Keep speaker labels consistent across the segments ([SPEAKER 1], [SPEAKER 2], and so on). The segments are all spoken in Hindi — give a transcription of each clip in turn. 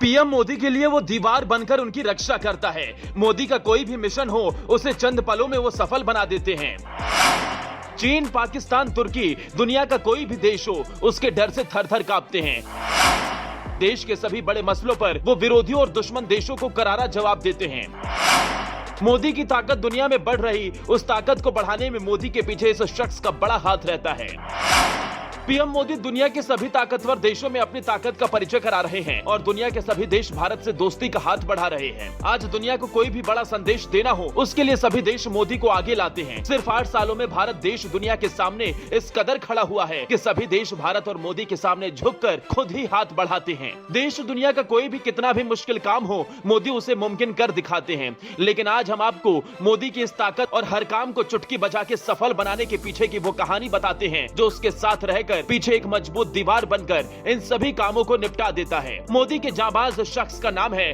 [SPEAKER 1] पीएम मोदी के लिए वो दीवार बनकर उनकी रक्षा करता है। मोदी का कोई भी मिशन हो उसे चंद पलों में वो सफल बना देते हैं। चीन, पाकिस्तान, तुर्की, दुनिया का कोई भी देश हो उसके डर से थर-थर कांपते हैं। देश के सभी बड़े मसलों पर वो विरोधियों और दुश्मन देशों को करारा जवाब देते हैं। मोदी की ताकत दुनिया में बढ़ रही, उस ताकत को बढ़ाने में मोदी के पीछे इस शख्स का बड़ा हाथ रहता है। पीएम मोदी दुनिया के सभी ताकतवर देशों में अपनी ताकत का परिचय करा रहे हैं और दुनिया के सभी देश भारत से दोस्ती का हाथ बढ़ा रहे हैं। आज दुनिया को कोई भी बड़ा संदेश देना हो उसके लिए सभी देश मोदी को आगे लाते हैं। सिर्फ 8 सालों में भारत देश दुनिया के सामने इस कदर खड़ा हुआ है कि सभी देश भारत और मोदी के सामने झुककर खुद ही हाथ बढ़ाते हैं। देश दुनिया का कोई भी कितना भी मुश्किल काम हो मोदी उसे मुमकिन कर दिखाते हैं। लेकिन आज हम आपको मोदी की इस ताकत और हर काम को चुटकी बजा के सफल बनाने के पीछे की वो कहानी बताते हैं जो उसके साथ रहकर पीछे एक मजबूत दीवार बनकर इन सभी कामों को निपटा देता है। मोदी के जाबाज शख्स का नाम है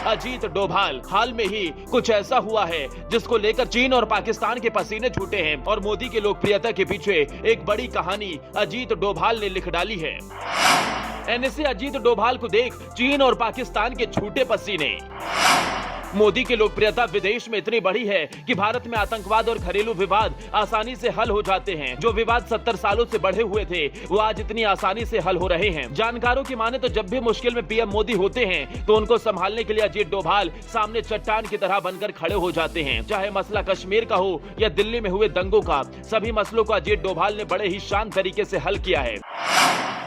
[SPEAKER 1] अजीत डोभाल। हाल में ही कुछ ऐसा हुआ है जिसको लेकर चीन और पाकिस्तान के पसीने छूटे हैं और मोदी की लोकप्रियता के पीछे एक बड़ी कहानी अजीत डोभाल ने लिख डाली है। ऐसे अजीत डोभाल को देख चीन और पाकिस्तान के छूटे पसीने। मोदी की लोकप्रियता विदेश में इतनी बड़ी है कि भारत में आतंकवाद और घरेलू विवाद आसानी से हल हो जाते हैं। जो विवाद 70 सालों से बढ़े हुए थे वो आज इतनी आसानी से हल हो रहे हैं। जानकारों की माने तो जब भी मुश्किल में पीएम मोदी होते हैं तो उनको संभालने के लिए अजीत डोभाल सामने चट्टान की तरह बनकर खड़े हो जाते हैं। चाहे मसला कश्मीर का हो या दिल्ली में हुए दंगों का, सभी मसलों को अजीत डोभाल ने बड़े ही शांत तरीके से हल किया है।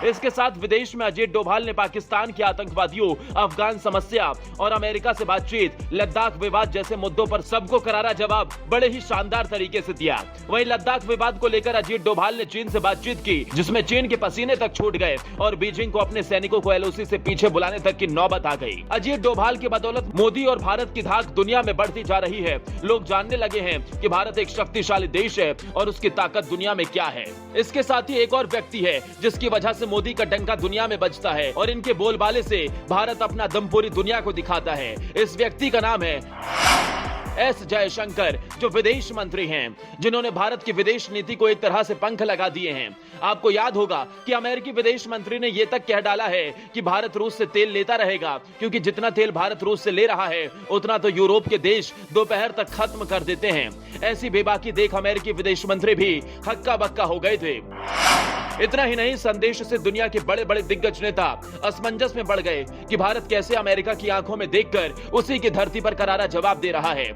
[SPEAKER 1] इसके साथ विदेश में अजीत डोभाल ने पाकिस्तान के आतंकवादियों, अफगान समस्या और अमेरिका से बातचीत, लद्दाख विवाद जैसे मुद्दों पर सबको करारा जवाब बड़े ही शानदार तरीके से दिया। वहीं लद्दाख विवाद को लेकर अजीत डोभाल ने चीन से बातचीत की जिसमें चीन के पसीने तक छूट गए और बीजिंग को अपने सैनिकों को एलओसी से पीछे बुलाने तक की नौबत आ गई। अजीत डोभाल की बदौलत मोदी और भारत की धाक दुनिया में बढ़ती जा रही है। लोग जानने लगे हैं कि भारत एक शक्तिशाली देश है और उसकी ताकत दुनिया में क्या है। इसके साथ ही एक और व्यक्ति है जिसकी वजह से मोदी का डंका दुनिया में बजता है और इनके बोलबाले से भारत अपना दम पूरी दुनिया को दिखाता है। इस व्यक्ति का नाम है एस जयशंकर, जो विदेश मंत्री हैं, जिन्होंने भारत की विदेश नीति को एक तरह से पंख लगा दिए हैं। आपको याद होगा कि अमेरिकी विदेश मंत्री ने यह तक कह डाला है कि भारत रूस से तेल लेता रहेगा क्योंकि जितना तेल भारत रूस से ले रहा है उतना तो यूरोप के देश दोपहर तक खत्म कर देते हैं। ऐसी बेबाकी देख अमेरिकी विदेश मंत्री भी हक्का बक्का हो गए थे। इतना ही नहीं, संदेश से दुनिया के बड़े बड़े दिग्गज नेता असमंजस में पड़ गए कि भारत कैसे अमेरिका की आंखों में देखकर उसी की धरती पर करारा जवाब दे रहा है।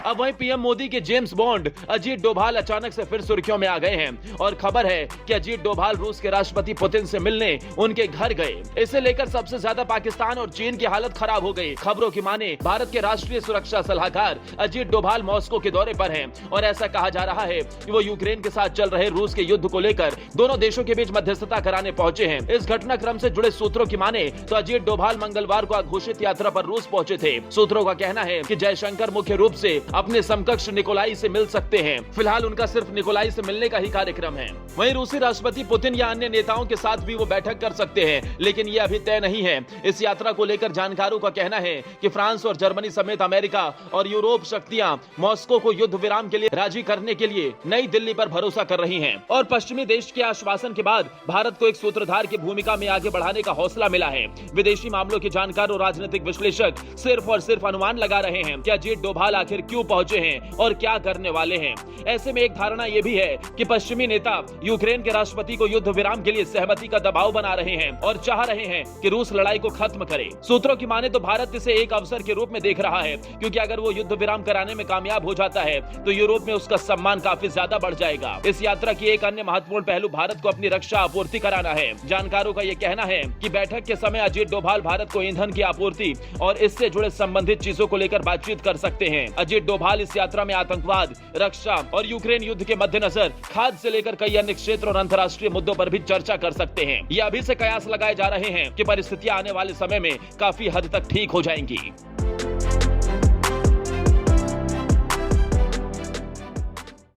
[SPEAKER 1] अब वहीं पीएम मोदी के जेम्स बॉन्ड अजीत डोभाल अचानक से फिर सुर्खियों में आ गए हैं और खबर है कि अजीत डोभाल रूस के राष्ट्रपति पुतिन से मिलने उनके घर गए। इसे लेकर सबसे ज्यादा पाकिस्तान और चीन की हालत खराब हो गई। खबरों की माने भारत के राष्ट्रीय सुरक्षा सलाहकार अजीत डोभाल मॉस्को के दौरे पर हैं और ऐसा कहा जा रहा है कि वो यूक्रेन के साथ चल रहे रूस के युद्ध को लेकर दोनों देशों के बीच मध्यस्थता कराने पहुंचे हैं। इस घटनाक्रम से जुड़े सूत्रों की माने तो अजीत डोभाल मंगलवार को अघोषित यात्रा पर रूस पहुंचे थे। सूत्रों का कहना है कि जयशंकर मुख्य रूप से अपने समकक्ष निकोलाई से मिल सकते हैं। फिलहाल उनका सिर्फ निकोलाई से मिलने का ही कार्यक्रम है। वहीं रूसी राष्ट्रपति पुतिन या अन्य नेताओं के साथ भी वो बैठक कर सकते हैं, लेकिन ये अभी तय नहीं है। इस यात्रा को लेकर जानकारों का कहना है कि फ्रांस और जर्मनी समेत अमेरिका और यूरोप शक्तियां मॉस्को को युद्ध विराम के लिए राजी करने के लिए नई दिल्ली पर भरोसा कर रही हैं और पश्चिमी देश के आश्वासन के बाद भारत को एक सूत्रधार की भूमिका में आगे बढ़ाने का हौसला मिला है। विदेशी मामलों के जानकार और राजनीतिक विश्लेषक सिर्फ और सिर्फ अनुमान लगा रहे हैं कि अजीत डोभाल आखिर क्यों पहुंचे हैं और क्या करने वाले हैं। ऐसे में एक धारणा यह भी है कि पश्चिमी नेता यूक्रेन के राष्ट्रपति को युद्ध विराम के लिए सहमति का दबाव बना रहे हैं और चाह रहे हैं कि रूस लड़ाई को खत्म करे। सूत्रों की माने तो भारत इसे एक अवसर के रूप में देख रहा है क्योंकि अगर वो युद्ध विराम कराने में कामयाब हो जाता है तो यूरोप में उसका सम्मान काफी ज्यादा बढ़ जाएगा। इस यात्रा की एक अन्य महत्वपूर्ण पहलू भारत को अपनी रक्षा आपूर्ति कराना है। जानकारों का यह कहना है कि बैठक के समय अजीत डोभाल भारत को ईंधन की आपूर्ति और इससे जुड़े संबंधित चीजों को लेकर बातचीत कर सकते हैं। अजीत डोभाल इस यात्रा में आतंकवाद, रक्षा और यूक्रेन युद्ध के मद्देनजर खाद्य से लेकर कई अन्य क्षेत्र और अंतर्राष्ट्रीय मुद्दों पर भी चर्चा कर सकते हैं। ये अभी से कयास लगाए जा रहे हैं कि परिस्थितियां आने वाले समय में काफी हद तक ठीक हो जाएंगी।